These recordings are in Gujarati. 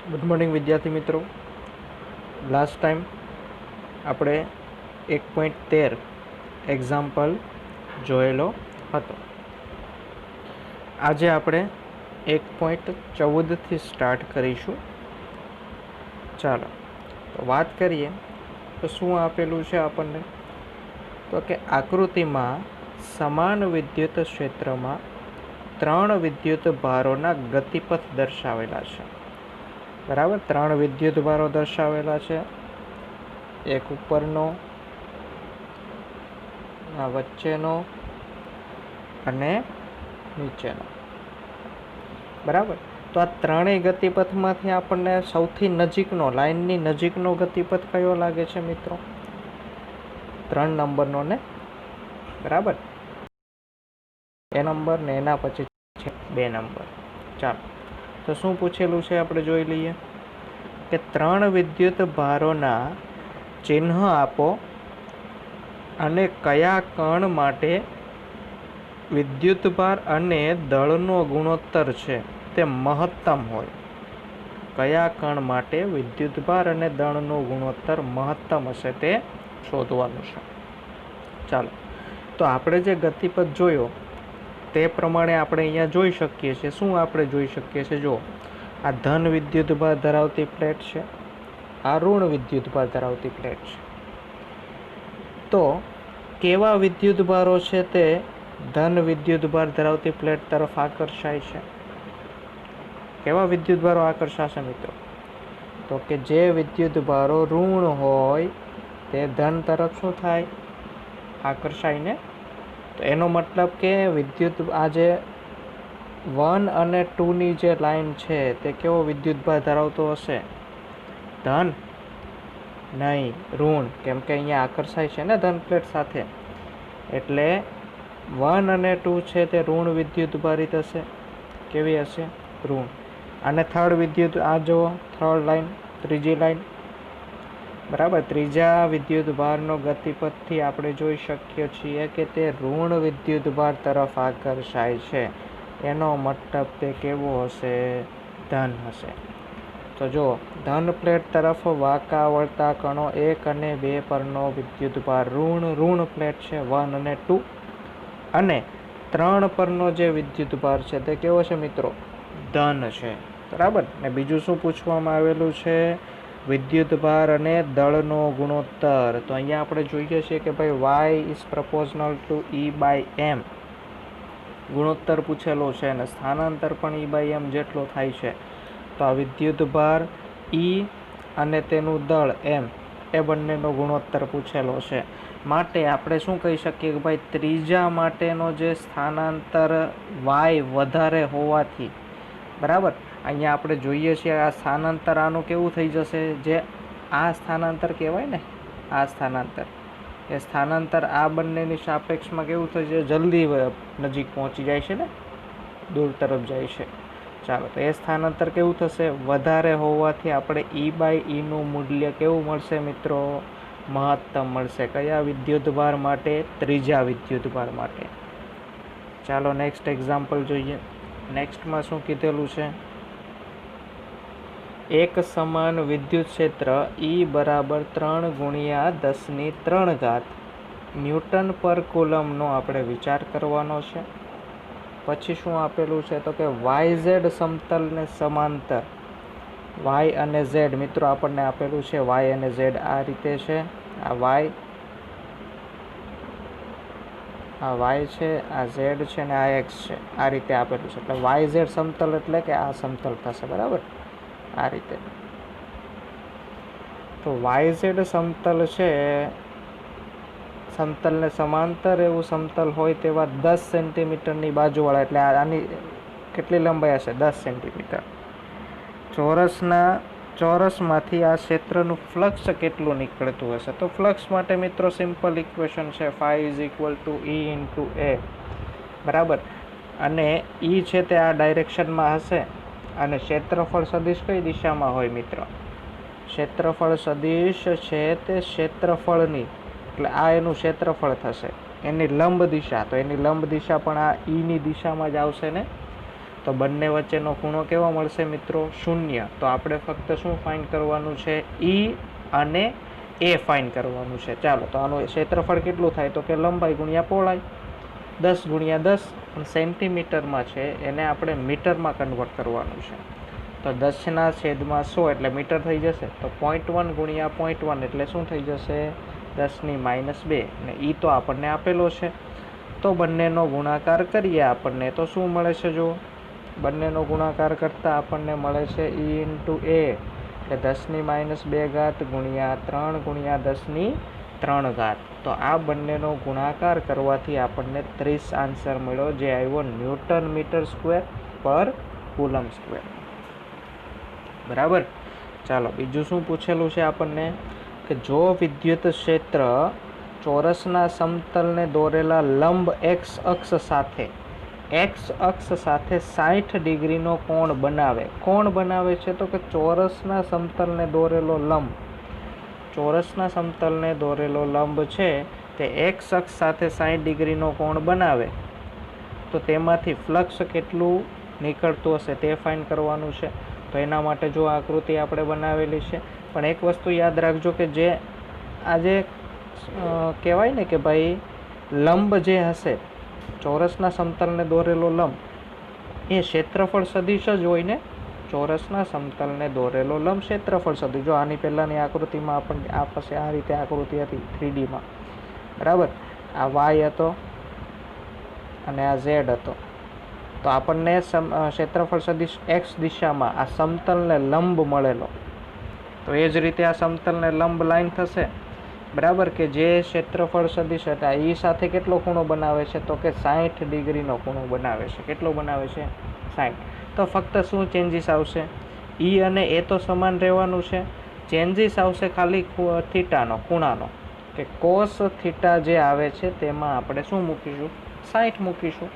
ગુડ મોર્નિંગ વિદ્યાર્થી મિત્રો. લાસ્ટ ટાઈમ આપણે 1.13 એક્ઝામ્પલ જોયેલો હતો. આજે આપણે 1.14થી સ્ટાર્ટ કરીશું. ચાલો તો વાત કરીએ તો શું આપેલું છે આપણને, તો કે આકૃતિમાં સમાન વિદ્યુત ક્ષેત્રમાં 3 વિદ્યુત ભારોના ગતિપથ દર્શાવેલા છે. બરાબર, 3 વિદ્યુત ભારો દર્શાવેલા છે. એક ઉપરનો, આ વચ્ચેનો અને નીચેનો. બરાબર, તો આ ત્રણેય ગતિપથમાંથી આપણને સૌથી નજીકનો, લાઇનની નજીકનો ગતિપથ કયો લાગે છે મિત્રો? 3 નંબરનો ને. બરાબર, એ નંબર ને એના પછી છે 2 નંબર. ચાલો તો શું પૂછેલું છે આપણે જોઈ લઈએ કે 3 વિદ્યુત ભારોના ચિહ્ન આપો અને કયા કણ માટે વિદ્યુતભાર અને દળનો ગુણોત્તર છે તે મહત્તમ હોય. કયા કણ માટે વિદ્યુતભાર અને દળનો ગુણોત્તર મહત્તમ હશે તે શોધવાનું છે. ચાલો તો આપણે જે ગતિપથ જોયો તે પ્રમાણે આપણે અહીંયા જોઈ શકીએ છીએ. શું આપણે જોઈ શકીએ છીએ? જો આ ધન વિદ્યુતભાર ધરાવતી પ્લેટ છે, આ ઋણ વિદ્યુતભાર ધરાવતી પ્લેટ છે. તો કેવા વિદ્યુતભારો છે તે ધન વિદ્યુતભાર ધરાવતી પ્લેટ તરફ આકર્ષાય છે? કેવા વિદ્યુતભારો આકર્ષાશે મિત્રો? તો કે જે વિદ્યુતભારો ઋણ હોય તે ધન તરફ શું થાય? આકર્ષાય ને. તો એનો મતલબ કે વિદ્યુત આ જે 1 અને 2ની જે લાઈન છે તે કેવો વિદ્યુતભાર ધરાવતો હશે? ધન નહીં, ઋણ. કેમ કે અહીંયા આકર્ષાય છે ને ધન પ્લેટ સાથે, એટલે 1 અને 2 છે તે ઋણ વિદ્યુતભારિત હશે. કેવી હશે? ઋણ. અને થર્ડ વિદ્યુત, આ જુઓ થર્ડ લાઈન, ત્રીજી લાઈન. બરાબર, ત્રીજા વિદ્યુતભારનો ગતિપથથી આપણે જોઈ શકીએ છીએ કે તે ઋણ વિદ્યુતભાર તરફ આકર્ષાય છે. એનો મતલબ તે કેવો હશે? ધન હશે. તો જો ધન પ્લેટ તરફ વાંકા વળતા કણો 1 અને 2 પરનો વિદ્યુતભાર ઋણ પ્લેટ છે 1 અને 2, અને 3 પરનો જે વિદ્યુતભાર છે તે કેવો છે મિત્રો? ધન છે. બરાબર. ને બીજું શું પૂછવામાં આવેલું છે? વિદ્યુતભાર અને દળનો ગુણોત્તર. તો અહીંયા આપણે જોઈએ છીએ કે ભાઈ y ઇઝ પ્રપોઝનલ ટુ E/m ગુણોત્તર પૂછેલો છે, અને સ્થાનાંતર પણ E/m જેટલો થાય છે. તો આ વિદ્યુતભાર E અને તેનું દળ m એ બંનેનો ગુણોત્તર પૂછેલો છે. માટે આપણે શું કહી શકીએ કે ભાઈ ત્રીજા માટેનો જે સ્થાનાંતર y વધારે હોવાથી, બરાબર, અહીંયા આપણે જોઈએ છીએ આ સ્થાનાંતર આનું કેવું થઈ જશે? જે આ સ્થાનાંતર કહેવાય ને, આ સ્થાનાંતર, એ સ્થાનાંતર આ બંનેની સાપેક્ષમાં કેવું થઈ જાય? જલ્દી નજીક પહોંચી જાય છે ને, દૂર તરફ જાય છે. ચાલો તો એ સ્થાનાંતર કેવું થશે? વધારે હોવાથી આપણે E/eનું મૂલ્ય કેવું મળશે મિત્રો? મહત્તમ મળશે. કયા વિદ્યુતભાર માટે? ત્રીજા વિદ્યુતભાર માટે. ચાલો નેક્સ્ટ એક્ઝામ્પલ જોઈએ. નેક્સ્ટમાં શું કીધેલું છે? એક સમાન વિદ્યુત ક્ષેત્ર E બરાબર 3 ગુણ્યા 10³ ન્યૂટન પર કુલમનો આપણે વિચાર કરવાનો છે. પછી શું આપેલું છે? તો કે YZ સમતલને સમાંતર, y અને z મિત્રો આપણને આપેલું છે. y અને z આ રીતે છે. આ y છે, આ z છે, અને આ x છે. આ રીતે આપેલું છે. એટલે YZ સમતલ એટલે કે આ સમતલ થશે. બરાબર, આ રીતે. તો YZ સમતલ છે, સમતલને સમાંતર એવું સમતલ હોય તેવા 10 સેન્ટીમીટરની બાજુવાળા, એટલે આની કેટલી લંબાઈ હશે? 10 સેન્ટીમીટર. ચોરસમાંથી આ ક્ષેત્રનું ફ્લક્સ કેટલું નીકળતું હશે? તો ફ્લક્સ માટે મિત્રો સિમ્પલ ઇક્વેશન છે, φ=E/A. બરાબર, અને E છે તે આ ડાયરેક્શનમાં હશે, અને ક્ષેત્રફળ સદિશ કઈ દિશામાં હોય મિત્રો? ક્ષેત્રફળ સદિશ છે તે ક્ષેત્રફળની, એટલે આ એનું ક્ષેત્રફળ થશે, એની લંબ દિશા. તો એની લંબ દિશા પણ આ E ની દિશામાં જ આવશે ને. તો બંને વચ્ચેનો ખૂણો કેવો મળશે મિત્રો? શૂન્ય. તો આપણે ફક્ત શું ફાઇન્ડ કરવાનું છે? ઈ અને એ ફાઇન્ડ કરવાનું છે. ચાલો, તો આનું ક્ષેત્રફળ કેટલું થાય? તો કે લંબાઈ ગુણ્યા પહોળાઈ, 10 ગુણ્યા 10 સેન્ટીમીટરમાં છે, એને આપણે મીટરમાં કન્વર્ટ કરવાનું છે. તો 10/100 એટલે મીટર થઈ જશે. તો 0.1 ગુણ્યા 0.1 એટલે શું થઈ જશે? 10⁻2. ને ઈ તો આપણને આપેલો છે. તો બંનેનો ગુણાકાર કરીએ આપણને તો શું મળે છે? જો બંનેનો ગુણાકાર કરતાં આપણને મળે છે ઈ ઇન્ટુ એ, એટલે 10⁻2 ગુણ્યા 3 ગુણ્યા 10⁻3. તો આ બંનેનો ગુણાકાર કરવાથી આપણને 30 આન્સર મળ્યો, જે આવ્યો ન્યૂટન મીટર સ્ક્વેર પર કુલમ સ્ક્વેર. બરાબર. ચાલો, બીજું શું પૂછેલું છે આપણને? કે જો વિદ્યુત ક્ષેત્ર ચોરસના સમતલને દોરેલા લંબ એક્સ અક્ષ સાથે 60 ડિગ્રીનો કોણ બનાવે. કોણ બનાવે છે? તો કે ચોરસના સમતલને દોરેલો લંબ. ચોરસના સમતલને દોરેલો લંબ છે તે એક્સ અક્ષ સાથે 60 ડિગ્રીનો કોણ બનાવે, તો તેમાંથી ફ્લક્સ કેટલું નીકળતું હશે તે ફાઇન્ડ કરવાનું છે. તો એના માટે જો આકૃતિ આપણે બનાવેલી છે, પણ એક વસ્તુ યાદ રાખજો કે જે આજે કહેવાય ને કે ભાઈ લંબ જે હશે, ચોરસના સમતલને દોરેલો લંબ, એ ક્ષેત્રફળ સદિશ જ હોય ને. ચોરસના સમતલને દોરેલો લંબ ક્ષેત્રફળ સદિશ. જો આની પહેલાંની આકૃતિમાં આપણને આ પાસે આ રીતે આકૃતિ હતી 3Dમાં, બરાબર. આ વાય હતો અને આ ઝેડ હતો. તો આપણને ક્ષેત્રફળ સદિશ એક્સ દિશામાં આ સમતલને લંબ મળેલો. તો એ જ રીતે આ સમતલને લંબ લાઈન થશે, બરાબર, કે જે ક્ષેત્રફળ સદિશ હતા એ સાથે કેટલો ખૂણો બનાવે છે? તો કે 60 ડિગ્રીનો ખૂણો બનાવે છે. કેટલો બનાવે છે? 60. તો ફક્ત શું ચેન્જીસ આવશે? ઈ અને એ તો સમાન રહેવાનું છે. ચેન્જીસ આવશે ખાલી થીટાનો, ખૂણાનો, કે કોસ થીટા જે આવે છે તેમાં આપણે શું મૂકીશું? 60 મૂકીશું.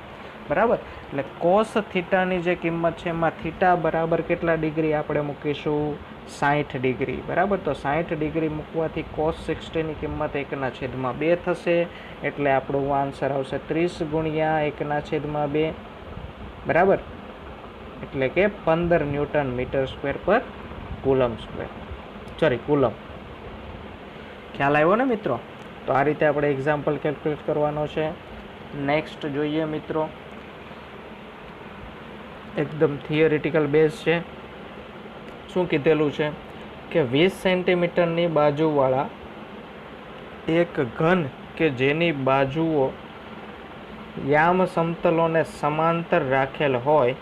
બરાબર. એટલે કોસ થીટાની જે કિંમત છે એમાં થીટા બરાબર કેટલા ડિગ્રી આપણે મૂકીશું? 60 ડિગ્રી. બરાબર. તો 60 ડિગ્રી મૂકવાથી cos 60ની કિંમત 1/2 થશે. એટલે આપણો આન્સર આવશે 30 ગુણ્યા 1/2. બરાબર. એટલે કે 15 ન્યૂટન મીટર સ્ક્વેર પર કુલમ સ્ક્વેર. કુલમ. ખ્યાલ આવ્યો ને મિત્રો? તો આ રીતે આપણે એક્ઝામ્પલ કેલ્ક્યુલેટ કરવાનો છે. નેક્સ્ટ જોઈએ મિત્રો, એકદમ થિયરિટિકલ બેઝ છે. શું કીધેલું છે? કે 20 સેન્ટીમીટરની બાજુવાળા એક ઘન કે જેની બાજુઓ યામ સમતલોને સમાંતર રાખેલ હોય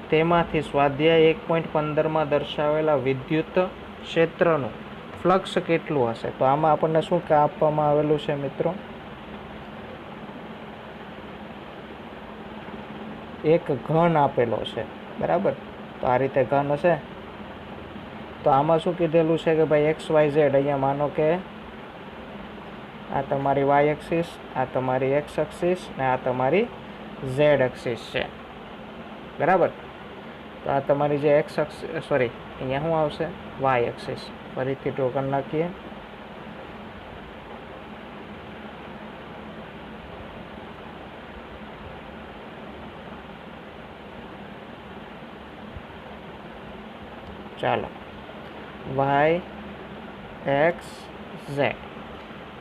તેમાંથી સ્વાધ્યાય 1.15માં દર્શાવેલા વિદ્યુત ક્ષેત્રનું ફ્લક્સ કેટલું હશે? તો આમાં આપણને શું આપવામાં આવેલું છે મિત્રો? એક ઘન આપેલો છે, બરાબર. તો આ રીતે ઘન હશે. તો આમાં શું કીધેલું છે કે ભાઈ XYZ, અહીંયા માનો કે આ તમારી વાય એક્સિસ, આ તમારી એક્સ એક્સિસ ને આ તમારી ઝેડ એક્સિસ છે, બરાબર. તો આ તમારી જે એક્સ એક્સિસ, સોરી, અહીંયા શું આવશે? Y axis. ફરીથી ડ્રો કરી નાખીએ. ચાલો, વાય એક્સ ઝેડ.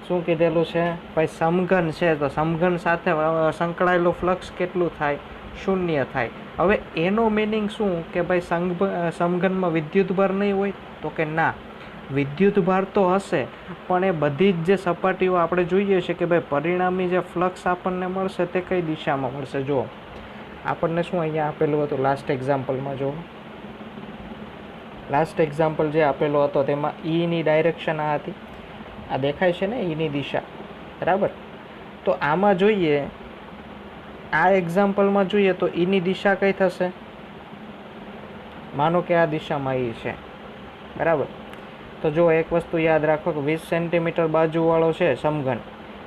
શું કીધેલું છે ભાઈ? સમઘન છે, તો સમઘન સાથે સંકળાયેલું ફ્લક્સ કેટલું થાય? 0 થાય. હવે એનો મિનિંગ શું કે ભાઈ સમઘનમાં વિદ્યુતભાર નહીં હોય? તો કે ના, વિદ્યુતભાર તો હશે, પણ એ બધી જ જે સપાટીઓ આપણે જોઈએ છે કે ભાઈ પરિણામી જે ફ્લક્સ આપણને મળશે તે કઈ દિશામાં મળશે? જો આપણને શું અહીંયા આપેલું હતું લાસ્ટ એક્ઝામ્પલમાં, જો લાસ્ટ એક્ઝામ્પલ જે આપેલો હતો તેમાં ઈની ડાયરેક્શન આ હતી, આ દેખાય છે ને ઈની દિશા, બરાબર. તો આમાં જોઈએ, આ એક્ઝામ્પલમાં જોઈએ તો ઈની દિશા કઈ થશે? માનો કે આ દિશામાં ઈ છે, બરાબર. તો જો એક વસ્તુ યાદ રાખો કે 20 સેન્ટીમીટર બાજુવાળો છે સમઘન,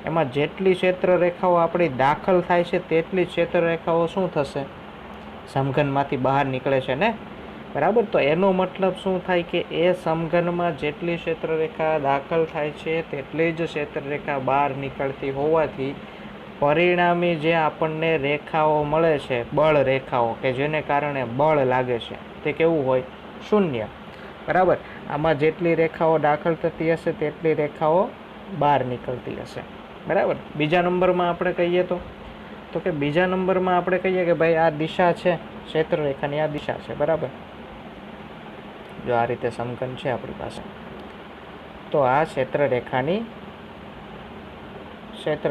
એમાં જેટલી ક્ષેત્ર રેખાઓ આપણી દાખલ થાય છે તેટલી ક્ષેત્ર રેખાઓ શું થશે? સમઘનમાંથી બહાર નીકળે છે ને, બરાબર. તો એનો મતલબ શું થાય કે એ સમઘનમાં જેટલી ક્ષેત્રરેખા દાખલ થાય છે તેટલી જ ક્ષેત્રરેખા બહાર નીકળતી હોવાથી પરિણામી જે આપણને રેખાઓ મળે છે, બળ રેખાઓ કે જેને કારણે બળ લાગે છે, તે કેવું હોય? શૂન્ય. બરાબર. આમાં જેટલી રેખાઓ દાખલ થતી હશે તેટલી રેખાઓ બહાર નીકળતી હશે. બરાબર. બીજા નંબરમાં આપણે કહીએ તો કે બીજા નંબરમાં આપણે કહીએ કે ભાઈ આ દિશા છે, ક્ષેત્ર રેખાની આ દિશા છે. બરાબર. જો આ રીતે સમઘન છે આપણી પાસે, તો આ ક્ષેત્ર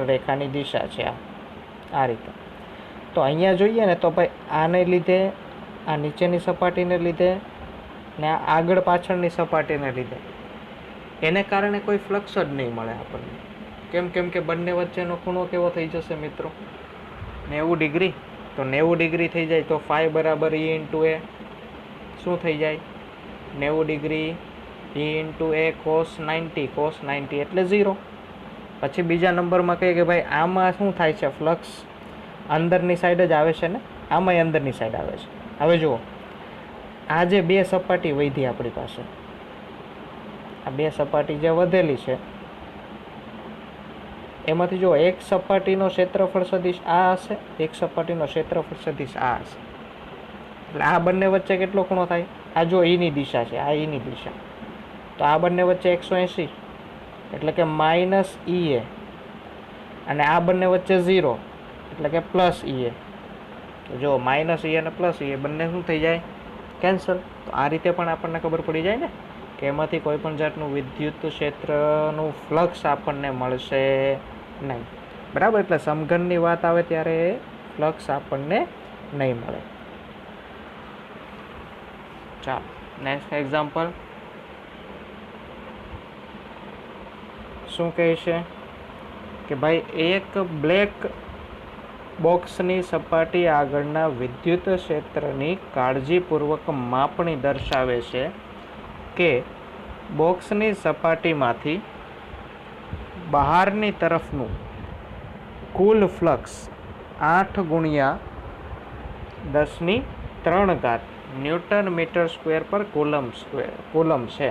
રેખાની દિશા છે આ રીતે. તો અહીંયા જોઈએ ને તો ભાઈ આને લીધે, આ નીચેની સપાટીને લીધે ને આ આગળ પાછળની સપાટીને લીધે એને કારણે કોઈ ફ્લક્સ જ નહીં મળે આપણને. કેમ કે બંને વચ્ચેનો ખૂણો કેવો થઈ જશે મિત્રો? 90 ડિગ્રી. તો 90 ડિગ્રી થઈ જાય તો ફાઈ બરાબર E ઇન્ટુ એ શું થઈ જાય? 90 ડિગ્રી E ઇન્ટુ એ કોસ 90 એટલે 0. પછી બીજા નંબરમાં કહીએ કે ભાઈ આમાં શું થાય છે? ફ્લક્સ અંદરની સાઈડ જ આવે છે ને, આમાંય અંદરની સાઈડ આવે છે. હવે જુઓ, આ જે બે સપાટી વધી આપણી પાસે, આ બે સપાટી જે વધેલી છે એમાંથી જો એક સપાટીનો ક્ષેત્રફળ સદિશ આ હશે, એક સપાટીનો ક્ષેત્રફળ સદિશ આ હશે. એટલે આ બંને વચ્ચે કેટલો ખૂણો થાય? આ જો ઈની દિશા છે, આ ઈની દિશા, તો આ બંને વચ્ચે 180 એટલે કે માઇનસ ઈએ, અને આ બંને વચ્ચે 0 એટલે કે પ્લસ ઈએ. તો જો માઇનસ ઈએ અને પ્લસ ઈએ બંને શું થઈ જાય? કેન્સલ. તો આ રીતે પણ આપણને ખબર પડી જાય ને કે એમાંથી કોઈ પણ જાતનું વિદ્યુત ક્ષેત્રનું ફ્લક્સ આપણને મળશે નહીં. બરાબર. એટલે સમઘનની વાત આવે ત્યારે ફ્લક્સ આપણને નહીં મળે. ચાલો નેક્સ્ટ એક્ઝામ્પલ શું કહે છે કે ભાઈ એક બ્લેક બોક્સની સપાટી આગળના વિદ્યુત ક્ષેત્રની કાળજીપૂર્વક માપણી દર્શાવે છે કે બોક્સની સપાટીમાંથી બહારની તરફનું કુલ ફ્લક્સ 8 ગુણ્યા 10³ ન્યૂટન મીટર સ્ક્વેર પર કુલમ છે.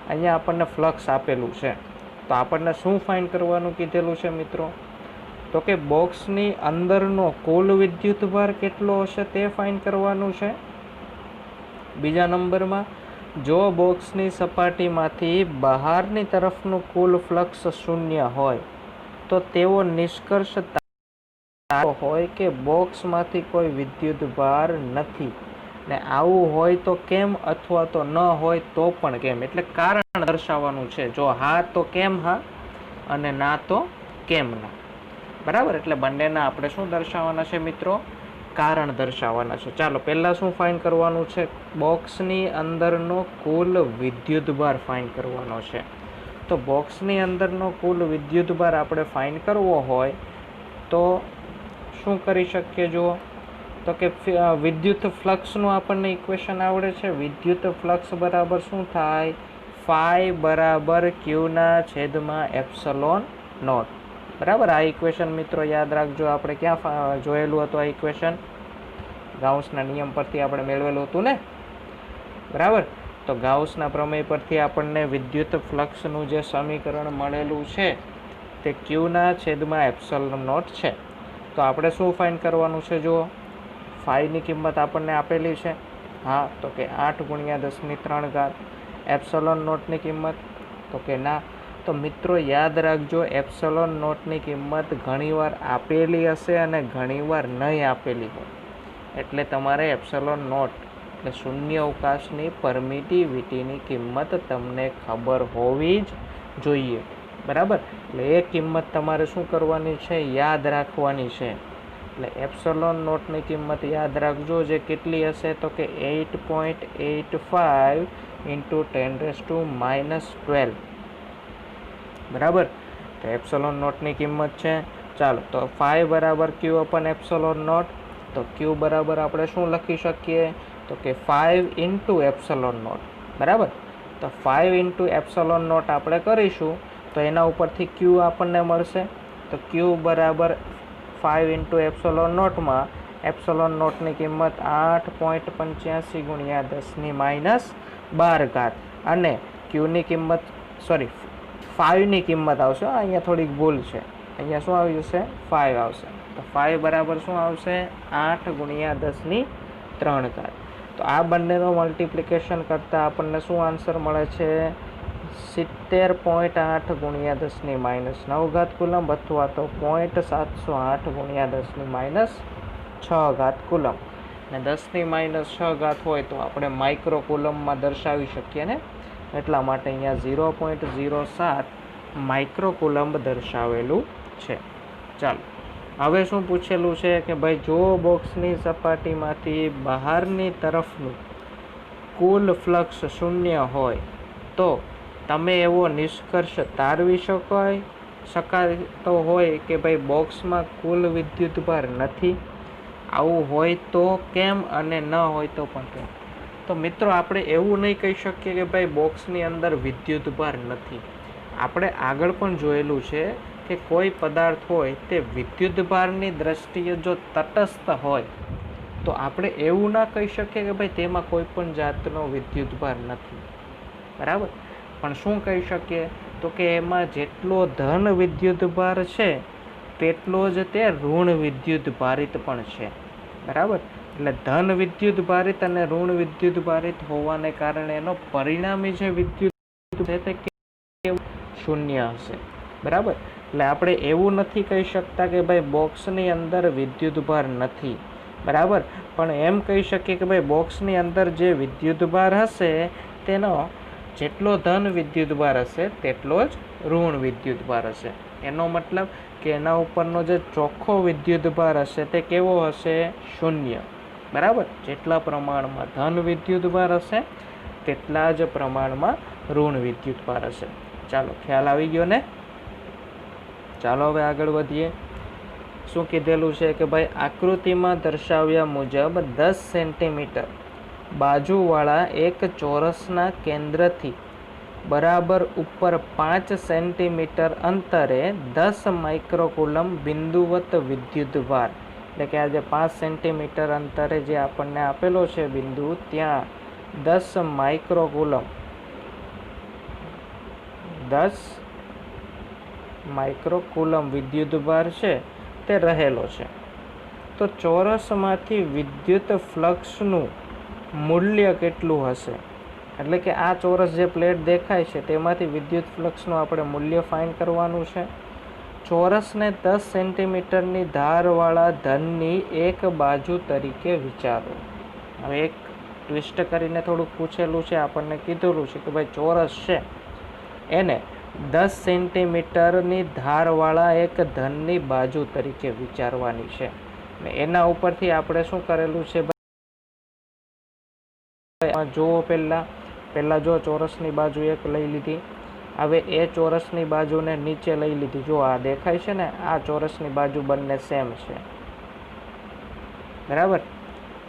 અહીંયા આપણને ફ્લક્સ આપેલું છે. તો આપણને શું ફાઇન્ડ કરવાનું કીધેલું છે મિત્રો? તો કે બોક્સની અંદરનો કુલ વિદ્યુતભાર કેટલો હશે તે ફાઇન્ડ કરવાનું છે. બીજા નંબરમાં જો બોક્સની સપાટીમાંથી બહારની તરફનું કુલ ફ્લક્સ શૂન્ય હોય તો તેવો નિષ્કર્ષ હોય કે બોક્સમાંથી કોઈ વિદ્યુતભાર નથી. ને આવું હોય તો કેમ, અથવા તો ન હોય તો પણ કેમ, એટલે કારણ દર્શાવવાનું છે. જો હા તો કેમ હા, અને ના તો કેમ ના. બરાબર. એટલે બંનેના આપણે શું દર્શાવવાના છે મિત્રો? કારણ દર્શાવવાના છે. ચાલો પહેલાં શું ફાઇન્ડ કરવાનું છે? બોક્સની અંદરનો કુલ વિદ્યુતભાર ફાઇન્ડ કરવાનો છે. તો બોક્સની અંદરનો કુલ વિદ્યુતભાર આપણે ફાઇન્ડ કરવો હોય તો શું કરી શકીએ? જુઓ તો કે વિદ્યુત ફ્લક્સનું આપણને ઇક્વેશન આવડે છે. વિદ્યુત ફ્લક્સ બરાબર શું થાય? ફાઈ બરાબર Q/ε0. બરાબર. આ ઇક્વેશન મિત્રો યાદ રાખજો. આપણે ક્યાં જોયેલું હતું આ ઇક્વેશન? ગાઉસના નિયમ પરથી આપણે મેળવેલું હતું ને. બરાબર. તો ગાઉસના પ્રમેય પરથી આપણને વિદ્યુત ફ્લક્સનું જે સમીકરણ મળેલું છે તે Q/ε0 છે. તો આપણે શું ફાઇન્ડ કરવાનું છે? જુઓ, ફાઈની કિંમત આપણને આપેલી છે. હા, તો કે 8 ગુણ્યા 10³ ε0ની કિંમત, તો કે ના. તો મિત્રો યાદ રાખજો, ε0ની કિંમત ઘણીવાર આપેલી હશે અને ઘણીવાર નહીં આપેલી હોય. એટલે તમારે ε0 એટલે શૂન્ય અવકાશની પરમિટિવિટીની કિંમત તમને ખબર હોવી જ જોઈએ. બરાબર. એટલે એ કિંમત તમારે શું કરવાની છે? યાદ રાખવાની છે. એટલે ε0ની કિંમત યાદ રાખજો, જે કેટલી હશે? તો કે 8.85 × 10⁻12. બરાબર. તો ε0ની કિંમત છે. ચાલો, તો ફાઈ બરાબર Q/ε0. તો Q બરાબર આપણે શું લખી શકીએ? તો કે 5 × ε0. બરાબર. તો 5 × ε0 આપણે કરીશું તો એના ઉપરથી Q આપણને મળશે. તો Q બરાબર 5 × ε0માં ε0ની કિંમત 8.85 ગુણ્યા 10⁻12, અને Qની કિંમત 5ની કિંમત આવશે. અહીંયા થોડીક ભૂલ છે. અહીંયા શું આવી જશે 5 આવશે. તો 5 બરાબર શું આવશે 8 ગુણ્યા 10⁻³ તો આ બંનેનો મલ્ટિપ્લિકેશન કરતાં આપણને શું આન્સર મળે છે 70.8 ગુણ્યા 10⁻⁹ કુલમ અથવા તો 0.708 ગુણ્યા 10⁻⁶ કુલમ. ને 10⁻⁶ હોય તો આપણે માઇક્રો કુલમમાં દર્શાવી શકીએ ને, એટલા માટે અહીંયા 0.07 માઇક્રો કુલમ દર્શાવેલું છે. ચાલો હવે શું પૂછેલું છે કે ભાઈ જો બોક્સની સપાટીમાંથી બહારની તરફનું કુલ ફ્લક્સ 0 હોય તો તમે એવો નિષ્કર્ષ તારવી શકાતો હોય કે ભાઈ બોક્સમાં કુલ વિદ્યુતભાર નથી. આવું હોય તો કેમ અને ન હોય તો પણ કેમ? તો મિત્રો આપણે એવું નહીં કહી શકીએ કે ભાઈ બોક્સની અંદર વિદ્યુતભાર નથી. આપણે આગળ પણ જોયેલું છે કે કોઈ પદાર્થ હોય તે વિદ્યુતભારની દ્રષ્ટિએ જો તટસ્થ હોય તો આપણે એવું ના કહી શકીએ કે ભાઈ તેમાં કોઈ પણ જાતનો વિદ્યુતભાર નથી. બરાબર, પણ શું કહી શકીએ તો કે એમાં જેટલો ધન વિદ્યુતભાર છે તેટલો જ તે ઋણ વિદ્યુતભારિત પણ છે. બરાબર, એટલે ધન વિદ્યુતભારિત અને ઋણ વિદ્યુતભારિત હોવાને કારણે એનો પરિણામી જે વિદ્યુત છે તે 0 હશે. બરાબર, એટલે આપણે એવું નથી કહી શકતા કે ભાઈ બોક્સની અંદર વિદ્યુતભાર નથી. બરાબર, પણ એમ કહી શકીએ કે ભાઈ બોક્સની અંદર જે વિદ્યુતભાર હશે તેનો જેટલો ધન વિદ્યુતભાર હશે તેટલો જ ઋણ વિદ્યુતભાર હશે. એનો મતલબ કે એના ઉપરનો જે ચોખ્ખો વિદ્યુતભાર હશે તે કેવો હશે 0. બરાબર, જેટલા પ્રમાણમાં ધન વિદ્યુતભાર હશે તેટલા જ પ્રમાણમાં ઋણ વિદ્યુતભાર હશે. ચાલો ખ્યાલ આવી ગયો ને? ચાલો હવે આગળ વધીએ. શું કીધેલું છે કે ભાઈ આકૃતિમાં દર્શાવ્યા મુજબ 10 સેન્ટીમીટર બાજુવાળા એક ચોરસના કેન્દ્રથી બરાબર ઉપર 5 સેન્ટીમીટર અંતરે 10 માઇક્રોકુલમ બિંદુવત વિદ્યુતભાર, એટલે કે આ જે 5 સેન્ટીમીટર અંતરે જે આપણને આપેલો છે બિંદુ, ત્યાં 10 માઇક્રોકુલમ 10 માઇક્રોકુલમ વિદ્યુતભાર છે તે રહેલો છે. તો ચોરસમાંથી વિદ્યુત ફ્લક્સનું મૂલ્ય કેટલું હશે? એટલે કે આ ચોરસ જે પ્લેટ દેખાય છે તેમાંથી વિદ્યુત ફ્લક્સનું આપણે મૂલ્ય ફાઇન્ડ કરવાનું છે. ચોરસને 10 સેન્ટીમીટરની ધારવાળા ધનની એક બાજુ તરીકે વિચારો. હવે એક ટ્વિસ્ટ કરીને થોડુંક પૂછેલું છે, આપણને કીધેલું છે કે ભાઈ ચોરસ છે એને 10 સેન્ટીમીટરની ધારવાળા એક ધનની બાજુ તરીકે વિચારવાની છે. ને એના ઉપરથી આપણે શું કરેલું છે જુઓ, પહેલા જો ચોરસની બાજુ એક લઈ લીધી. હવે એ ચોરસની બાજુને નીચે લઈ લીધી. જો આ દેખાય છે ને, આ ચોરસની બાજુ બંને સેમ છે. બરાબર,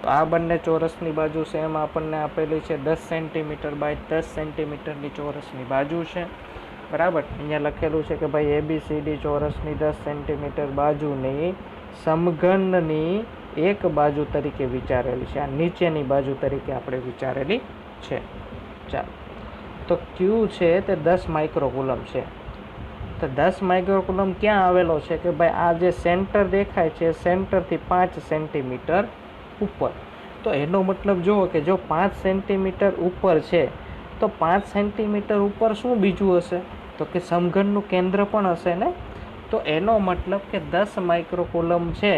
તો આ બંને ચોરસની બાજુ સેમ આપણને આપેલી છે. 10 સેન્ટીમીટર બાય 10 સેન્ટીમીટરની ચોરસની બાજુ છે. બરાબર, અહીંયા લખેલું છે કે ભાઈ ABCD ચોરસની 10 સેન્ટીમીટર બાજુની સમઘનની એક બાજુ તરીકે વિચારેલી છે. આ નીચેની બાજુ તરીકે આપણે વિચારેલી છે. ચાલો, તો Q છે તે 10 માઇક્રોકુલમ છે. તો 10 માઇક્રોકુલમ ક્યાં આવેલો છે કે ભાઈ આ જે સેન્ટર દેખાય છે સેન્ટરથી 5 સેન્ટીમીટર ઉપર. તો એનો મતલબ જુઓ કે જો 5 સેન્ટીમીટર ઉપર છે તો 5 સેન્ટીમીટર ઉપર શું બીજું હશે? તો કે સમઘનનું કેન્દ્ર પણ હશે ને. તો એનો મતલબ કે 10 માઇક્રોકુલમ છે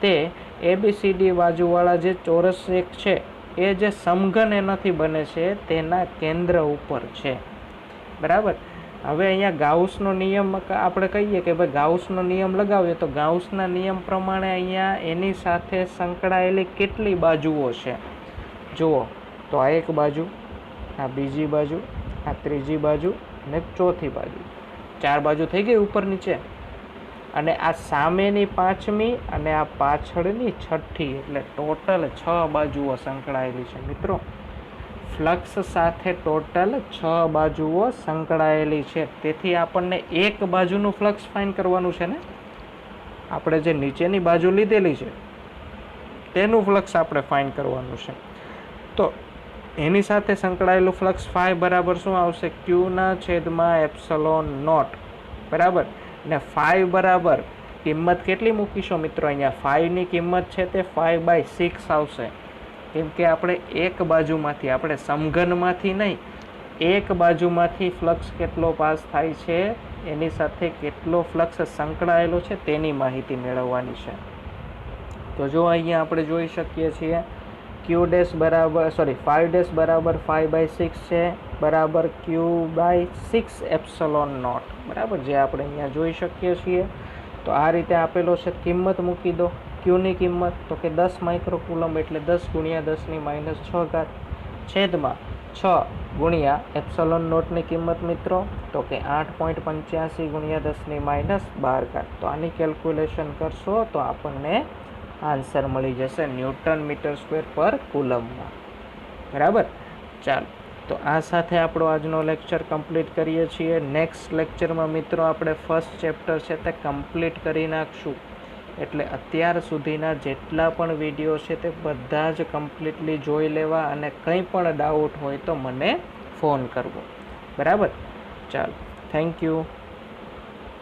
તે ABCD બાજુવાળા જે ચોરસ એક છે એ જે સમઘન એનાથી બને છે તેના કેન્દ્ર ઉપર છે. બરાબર, હવે અહીંયા ગાઉસનો નિયમ આપણે કહીએ કે ભાઈ ગાઉસનો નિયમ લગાવીએ તો ગાઉસના નિયમ પ્રમાણે અહીંયા એની સાથે સંકળાયેલી કેટલી બાજુઓ છે જુઓ. તો આ એક બાજુ, આ બીજી બાજુ, આ ત્રીજી બાજુ અને ચોથી બાજુ. 4 બાજુ થઈ ગઈ ઉપર નીચે. અને આ સામેની 5મી અને આ પાછળની 6ઠ્ઠી, એટલે ટોટલ 6 બાજુઓ સંકળાયેલી છે. મિત્રો, ફ્લક્સ સાથે ટોટલ 6 બાજુઓ સંકળાયેલી છે. તેથી આપણને એક બાજુનું ફ્લક્સ ફાઇન્ડ કરવાનું છે ને. આપણે જે નીચેની બાજુ લીધેલી છે તેનું ફ્લક્સ આપણે ફાઇન્ડ કરવાનું છે. તો એની સાથે સંકળાયેલું ફ્લક્સ ફાઈ બરાબર શું આવશે? Q/ε0. બરાબર, ને 5 બરાબર કિંમત કેટલી મૂકીશું મિત્રો? અહીંયા 5ની કિંમત છે તે 5/6 આવશે, કેમ કે આપણે એક બાજુમાંથી, આપણે સમઘનમાંથી નહીં, એક બાજુમાંથી ફ્લક્સ કેટલો પાસ થાય છે એની સાથે કેટલો ફ્લક્સ સંકળાયેલો છે તેની માહિતી મેળવવાની છે. તો જો અહીંયા આપણે જોઈ શકીએ છીએ Q' બરાબર 5' બરાબર 5/6 છે, બરાબર Q/6 એપ્સલોન નોટ, બરાબર, જે આપણે અહીંયા જોઈ શકીએ છીએ. તો આ રીતે આપેલો છે. કિંમત મૂકી દો. ક્યુની કિંમત તો કે 10 માઇક્રોકુલમ એટલે 10 × 10⁻6 છેદમાં 6 ગુણ્યા એપ્સલોન નોટની કિંમત મિત્રો તો કે 8.85 × 10⁻12. તો આની કેલ્ક્યુલેશન કરશો તો આપણને આન્સર મળી જશે ન્યૂટન મીટર સ્ક્વેર પર કુલમમાં. બરાબર. ચાલો, તો આ સાથે આપણો આજનો લેક્ચર કમ્પ્લીટ કરીએ છીએ. નેક્સ્ટ લેક્ચરમાં મિત્રો આપણે ફર્સ્ટ ચેપ્ટર છે તે કમ્પ્લીટ કરી નાખશું. એટલે અત્યાર સુધીના જેટલા પણ વિડીયો છે તે બધા જ કમ્પ્લીટલી જોઈ લેવા, અને કંઈ પણ ડાઉટ હોય તો મને ફોન કરવો. બરાબર. ચાલો, થેન્ક યુ.